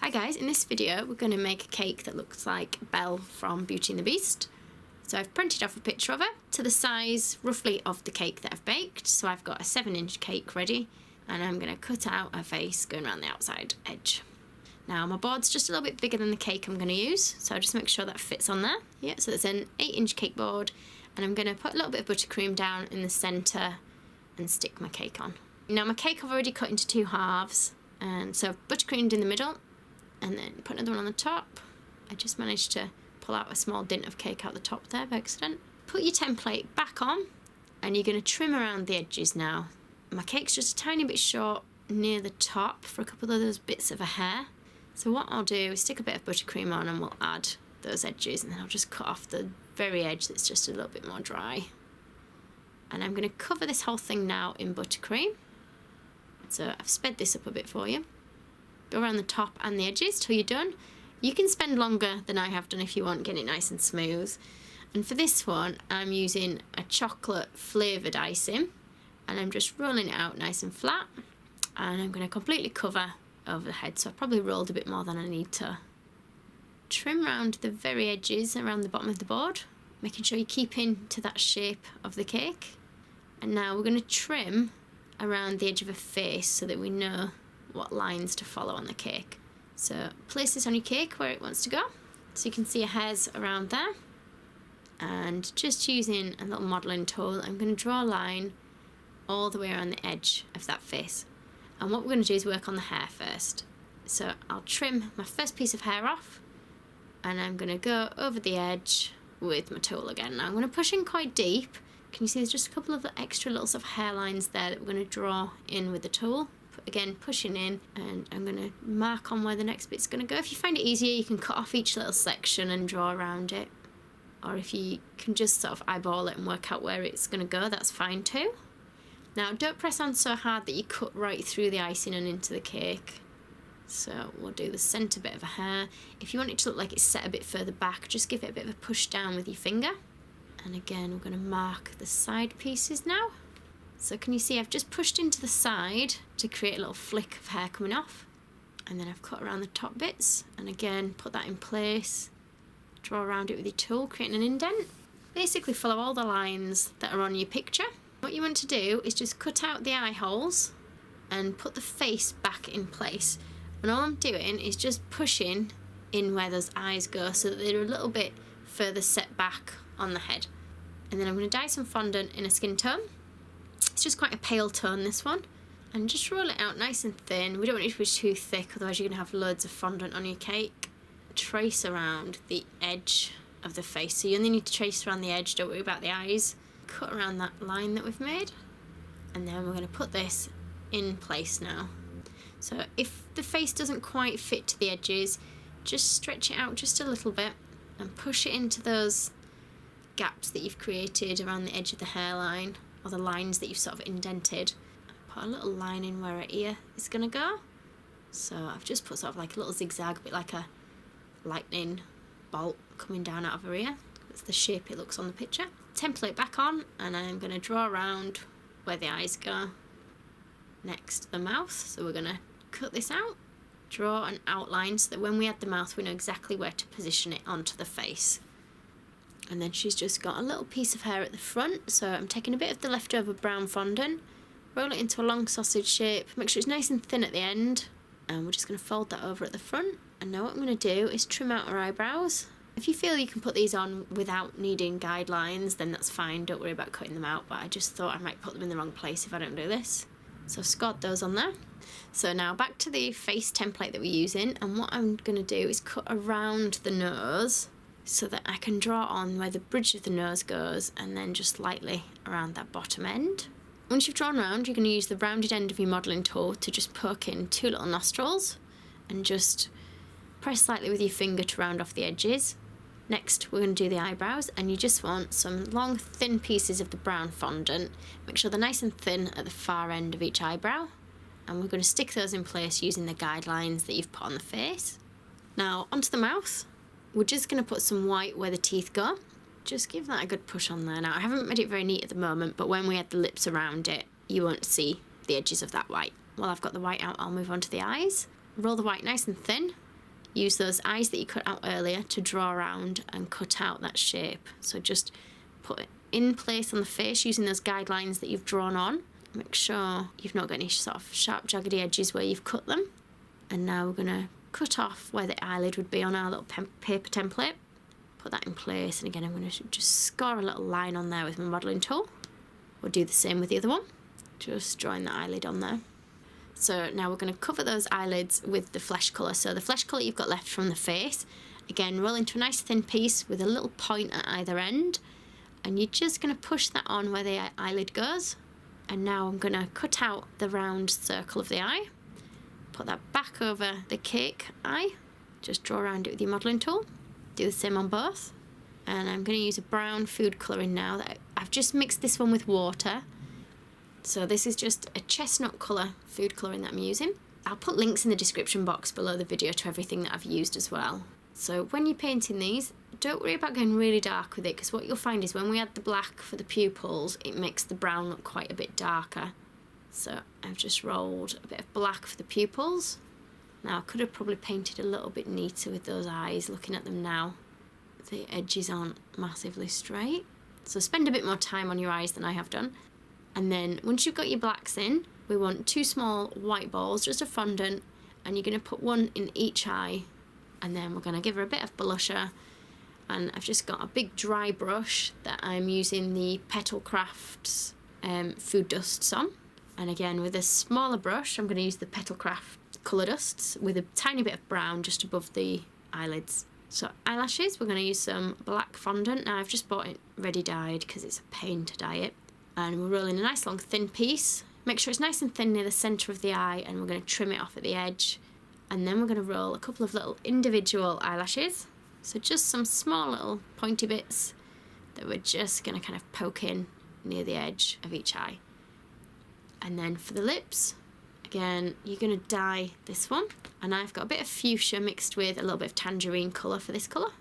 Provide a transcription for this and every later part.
Hi guys, in this video we're going to make a cake that looks like Belle from Beauty and the Beast. So I've printed off a picture of her to the size roughly of the cake that I've baked. So I've got a 7-inch cake ready and I'm going to cut out her face going around the outside edge. Now my board's just a little bit bigger than the cake I'm going to use, so I'll just make sure that fits on there. Yeah, so it's an 8-inch cake board and I'm going to put a little bit of buttercream down in the centre and stick my cake on. Now my cake I've already cut into 2 halves, and so I've buttercreamed in the middle and then put another one on the top. I just managed to pull out a small dint of cake out the top there by accident. Put your template back on and you're going to trim around the edges now. My cake's just a tiny bit short near the top for a couple of those bits of a hair. So what I'll do is stick a bit of buttercream on and we'll add those edges, and then I'll just cut off the very edge that's just a little bit more dry. And I'm going to cover this whole thing now in buttercream. So I've sped this up a bit for you. Go around the top and the edges till you're done. You can spend longer than I have done if you want, getting it nice and smooth. And for this one, I'm using a chocolate flavoured icing, and I'm just rolling it out nice and flat. And I'm going to completely cover over the head, so I've probably rolled a bit more than I need to. Trim around the very edges around the bottom of the board, making sure you're keeping to that shape of the cake. And now we're going to trim around the edge of a face so that we know what lines to follow on the cake. So place this on your cake where it wants to go, so you can see your hairs around there. And just using a little modelling tool, I'm going to draw a line all the way around the edge of that face. And what we're going to do is work on the hair first. So I'll trim my first piece of hair off and I'm going to go over the edge with my tool again. Now I'm going to push in quite deep. Can you see there's just a couple of extra little sort of hairlines there that we're going to draw in with the tool. Again, pushing in, and I'm going to mark on where the next bit's going to go. If you find it easier, you can cut off each little section and draw around it. Or if you can just sort of eyeball it and work out where it's going to go, that's fine too. Now, don't press on so hard that you cut right through the icing and into the cake. So we'll do the centre bit of a hair. If you want it to look like it's set a bit further back, just give it a bit of a push down with your finger. And again, we're going to mark the side pieces now. So can you see I've just pushed into the side to create a little flick of hair coming off. And then I've cut around the top bits. And again, put that in place. Draw around it with your tool, creating an indent. Basically follow all the lines that are on your picture. What you want to do is just cut out the eye holes and put the face back in place. And all I'm doing is just pushing in where those eyes go so that they're a little bit further set back on the head. And then I'm going to dye some fondant in a skin tone. It's just quite a pale tone, this one. And just roll it out nice and thin. We don't want it to be too thick, otherwise you're going to have loads of fondant on your cake. Trace around the edge of the face. So you only need to trace around the edge, don't worry about the eyes. Cut around that line that we've made. And then we're going to put this in place now. So if the face doesn't quite fit to the edges, just stretch it out just a little bit and push it into those gaps that you've created around the edge of the hairline, or the lines that you've sort of indented. Put a little line in where her ear is going to go. So I've just put sort of like a little zigzag, a bit like a lightning bolt coming down out of her ear. That's the shape it looks on the picture. Template back on, and I'm going to draw around where the eyes go next to the mouth. So we're going to cut this out, draw an outline so that when we add the mouth we know exactly where to position it onto the face. And then she's just got a little piece of hair at the front, so I'm taking a bit of the leftover brown fondant, roll it into a long sausage shape, make sure it's nice and thin at the end, and we're just going to fold that over at the front. And now what I'm going to do is trim out her eyebrows. If you feel you can put these on without needing guidelines, then that's fine, don't worry about cutting them out, but I just thought I might put them in the wrong place if I don't do this. So I've scored those on there. So now back to the face template that we're using, and what I'm going to do is cut around the nose so that I can draw on where the bridge of the nose goes, and then just lightly around that bottom end. Once you've drawn around, you're going to use the rounded end of your modelling tool to just poke in 2 little nostrils and just press slightly with your finger to round off the edges. Next, we're going to do the eyebrows, and you just want some long, thin pieces of the brown fondant. Make sure they're nice and thin at the far end of each eyebrow, and we're going to stick those in place using the guidelines that you've put on the face. Now, onto the mouth. We're just going to put some white where the teeth go. Just give that a good push on there. Now, I haven't made it very neat at the moment, but when we add the lips around it, you won't see the edges of that white. While I've got the white out, I'll move on to the eyes. Roll the white nice and thin, use those eyes that you cut out earlier to draw around and cut out that shape. So just put it in place on the face using those guidelines that you've drawn on. Make sure you've not got any sort of sharp jaggedy edges where you've cut them. And now we're going to cut off where the eyelid would be on our little paper template. Put that in place, and again I'm going to just score a little line on there with my modelling tool. We'll do the same with the other one, just drawing the eyelid on there. So now we're going to cover those eyelids with the flesh colour. So the flesh colour you've got left from the face, again roll into a nice thin piece with a little point at either end, and you're just going to push that on where the eyelid goes. And now I'm going to cut out the round circle of the eye, put that back over the cake eye, just draw around it with your modelling tool. Do the same on both. And I'm going to use a brown food colouring now. That I've just mixed this one with water. So this is just a chestnut colour food colouring that I'm using. I'll put links in the description box below the video to everything that I've used as well. So when you're painting these, don't worry about going really dark with it, because what you'll find is when we add the black for the pupils, it makes the brown look quite a bit darker. So I've just rolled a bit of black for the pupils. Now I could have probably painted a little bit neater with those eyes. Looking at them now, the edges aren't massively straight. So spend a bit more time on your eyes than I have done. And then once you've got your blacks in, we want 2 small white balls, just a fondant, and you're going to put one in each eye. And then we're going to give her a bit of blusher. And I've just got a big dry brush that I'm using the Petal Crafts food dusts on. And again, with a smaller brush, I'm going to use the Petal Craft colour dusts with a tiny bit of brown just above the eyelids. So eyelashes, we're going to use some black fondant. Now I've just bought it ready dyed because it's a pain to dye it. And we're rolling a nice long thin piece. Make sure it's nice and thin near the centre of the eye, and we're going to trim it off at the edge. And then we're going to roll a couple of little individual eyelashes. So just some small little pointy bits that we're just going to kind of poke in near the edge of each eye. And then for the lips, again, you're going to dye this one. And I've got a bit of fuchsia mixed with a little bit of tangerine colour for this colour.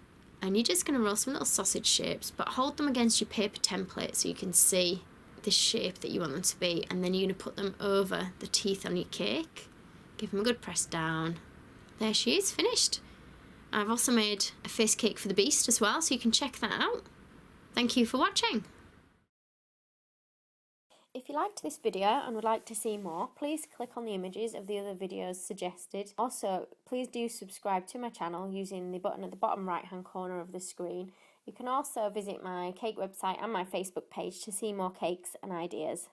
And you're just going to roll some little sausage shapes, but hold them against your paper template so you can see the shape that you want them to be. And then you're going to put them over the teeth on your cake. Give them a good press down. There she is, finished. I've also made a face cake for the beast as well, so you can check that out. Thank you for watching. If you liked this video and would like to see more, please click on the images of the other videos suggested. Also, please do subscribe to my channel using the button at the bottom right hand corner of the screen. You can also visit my cake website and my Facebook page to see more cakes and ideas.